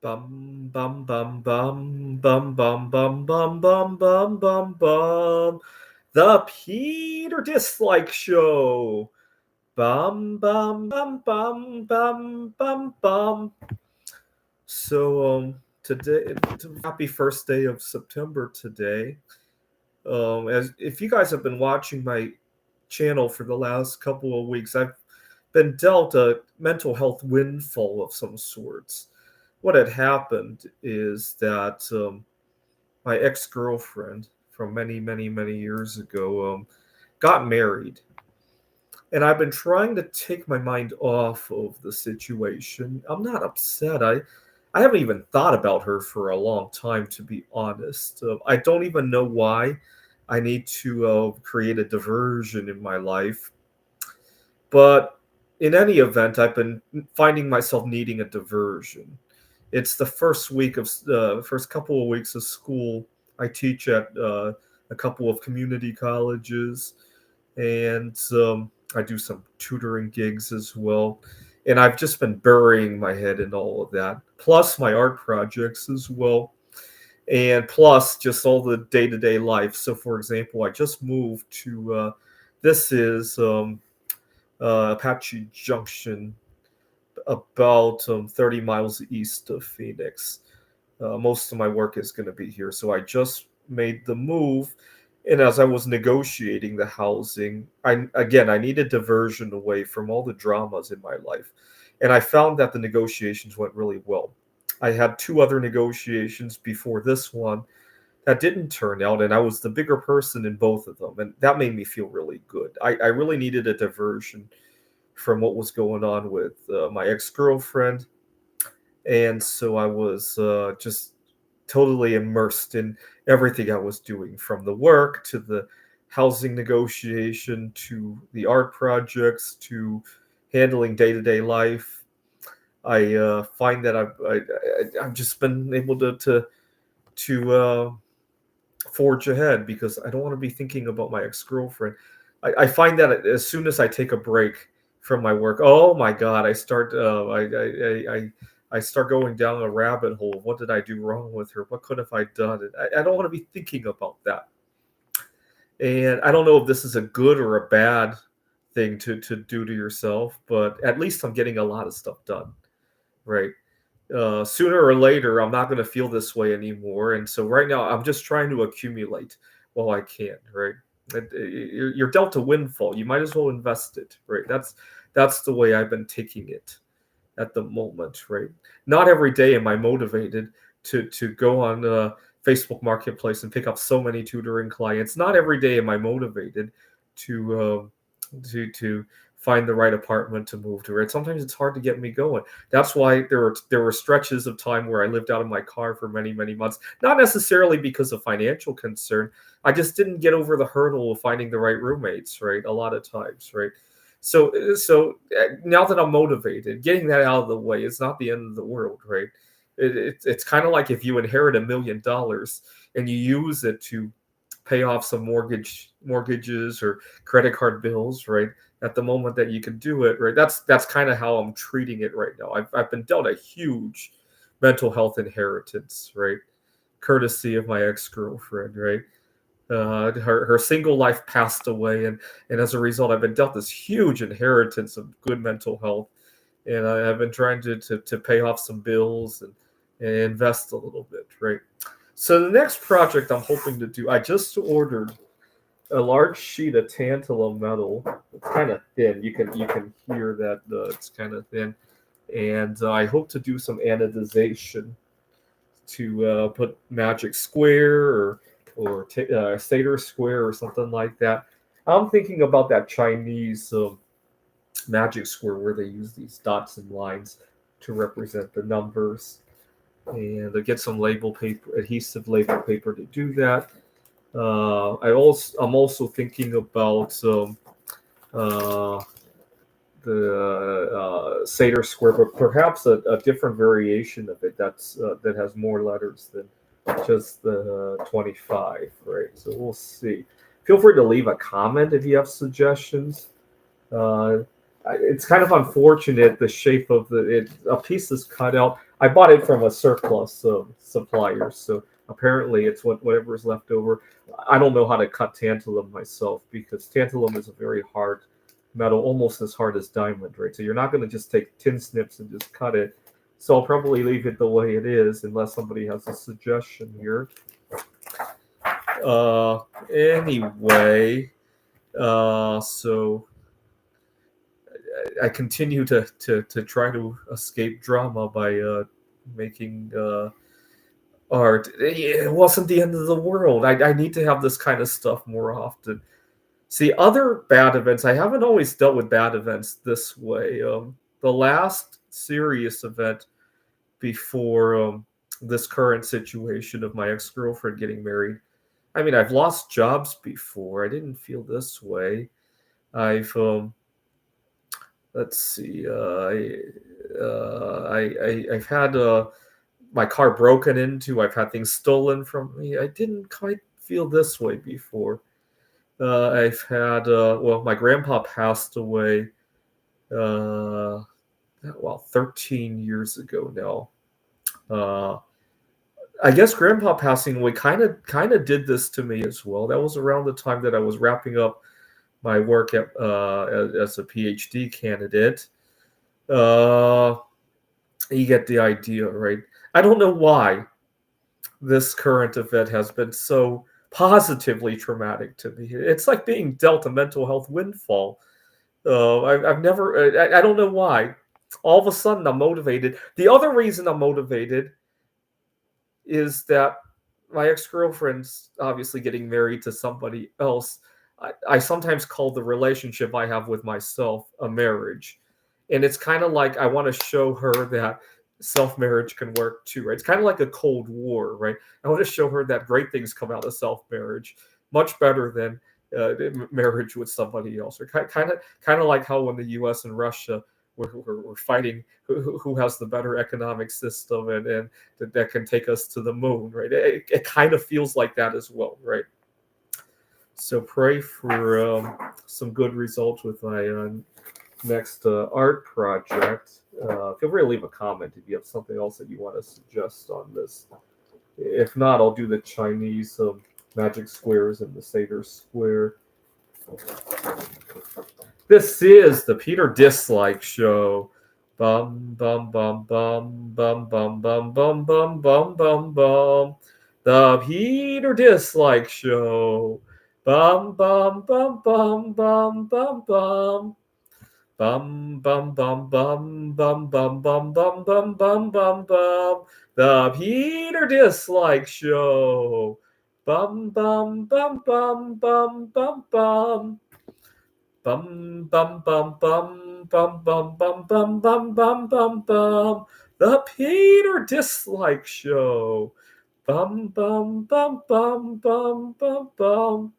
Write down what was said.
Bum bum bum bum bum bum bum bum bum bum bum bum. The Peter Dislike Show. Bum bum bum bum bum bum bum. Today, happy first day of September today. As if you guys have been watching my channel for the last couple of weeks, I've been dealt a mental health windfall of some sorts. What had happened is that my ex girlfriend from many years ago got married. And I've been trying to take my mind off of the situation. I'm not upset. I haven't even thought about her for a long time, to be honest. I don't even know why I need to create a diversion in my life. But in any event, I've been finding myself needing a diversion. It's the first couple of weeks of school. I teach at a couple of community colleges, and I do some tutoring gigs as well. And I've just been burying my head in all of that, plus my art projects as well, and plus just all the day to day life. So, for example, I just moved to this is Apache Junction, about 30 miles east of Phoenix. Most of my work is going to be here. So I just made the move. And as I was negotiating the housing, I needed diversion away from all the dramas in my life. And I found that the negotiations went really well. I had two other negotiations before this one that didn't turn out, and I was the bigger person in both of them. And that made me feel really good. I really needed a diversion from what was going on with my ex girlfriend. And so I was just totally immersed in everything I was doing, from the work to the housing negotiation to the art projects to handling day to day life. I find that I've just been able to forge ahead because I don't want to be thinking about my ex girlfriend. I find that as soon as I take a break from my work, oh my God, I start going down a rabbit hole. What did I do wrong with her? What could have I done? And I don't want to be thinking about that. And I don't know if this is a good or a bad thing to do to yourself, but at least I'm getting a lot of stuff done, right? Sooner or later, I'm not going to feel this way anymore. And so right now, I'm just trying to accumulate while I can, right? You're dealt a windfall. You might as well invest it, right? That's the way I've been taking it at the moment, right? Not every day am I motivated to go on Facebook Marketplace and pick up so many tutoring clients. Not every day am I motivated to to find the right apartment to move to. Right? Sometimes it's hard to get me going. That's why there were stretches of time where I lived out of my car for many months. Not necessarily because of financial concern. I just didn't get over the hurdle of finding the right roommates. Right? A lot of times. Right? So now that I'm motivated, getting that out of the way is not the end of the world, right? It's kind of like if you inherit $1 million and you use it to pay off some mortgages or credit card bills, right? At the moment that you can do it, right? That's kind of how I'm treating it right now. I've been dealt a huge mental health inheritance, right? Courtesy of my ex girlfriend, right? Her single life passed away, and as a result, I've been dealt this huge inheritance of good mental health, and I've been trying to pay off some bills and invest a little bit, right? So the next project I'm hoping to do, I just ordered a large sheet of tantalum metal. It's kind of thin. You can hear that it's kind of thin, and I hope to do some anodization to put magic square or satyr square or something like that. I'm thinking about that Chinese magic square where they use these dots and lines to represent the numbers, and I get some label paper, adhesive label paper to do that. I'm also thinking about uh, the Seder square, but perhaps a different variation of it that has more letters than just the 25, right? So we'll see. Feel free to leave a comment if you have suggestions. Uh, It's kind of unfortunate the shape of a piece is cut out. I bought it from a surplus supplier, so apparently it's whatever is left over. I don't know how to cut tantalum myself because tantalum is a very hard metal, almost as hard as diamond, right? So you're not going to just take tin snips and just cut it. So I'll probably leave it the way it is unless somebody has a suggestion here. Anyway, so I continue to try to escape drama by making art. It wasn't the end of the world. I need to have this kind of stuff more often. See, other bad events, I haven't always dealt with bad events this way. The last serious event before this current situation of my ex girlfriend getting married. I mean, I've lost jobs before. I didn't feel this way. I've let's see. I've had my car broken into. I've had things stolen from me. I didn't quite feel this way before. I've had well, my grandpa passed away. Well, 13 years ago now. I guess grandpa passing away kind of did this to me as well. That was around the time that I was wrapping up my work as a PhD candidate. Uh, you get the idea, right? I don't know why this current event has been so positively traumatic to me. It's like being dealt a mental health windfall. I've never, I don't know why. All of a sudden, I'm motivated. The other reason I'm motivated is that my ex-girlfriend's obviously getting married to somebody else. I sometimes call the relationship I have with myself a marriage. And it's kind of like I want to show her that self-marriage can work too, right? It's kind of like a Cold War, right? I want to show her that great things come out of self-marriage, much better than marriage with somebody else. Or kind of like how when the U.S. and Russia we're fighting who has the better economic system and that can take us to the moon, right? It kind of feels like that as well, right? So pray for some good results with my next art project. Feel free to leave a comment if you have something else that you want to suggest on this. If not, I'll do the Chinese magic squares and the Seder square. This is the Peter Dislike Show. Bum bum bum bum bum bum bum bum bum bum bum bum. The Peter Dislike Show. Bum bum bum bum bum bum bum. Bum bum bum bum bum bum bum bum bum bum bum bum. The Peter Dislike Show. Bum bum bum bum bum bum bum. Bum bum bum bum bum bum bum bum bum bum bum bum. The Peter Dislike Show. Bum bum bum bum bum bum bum.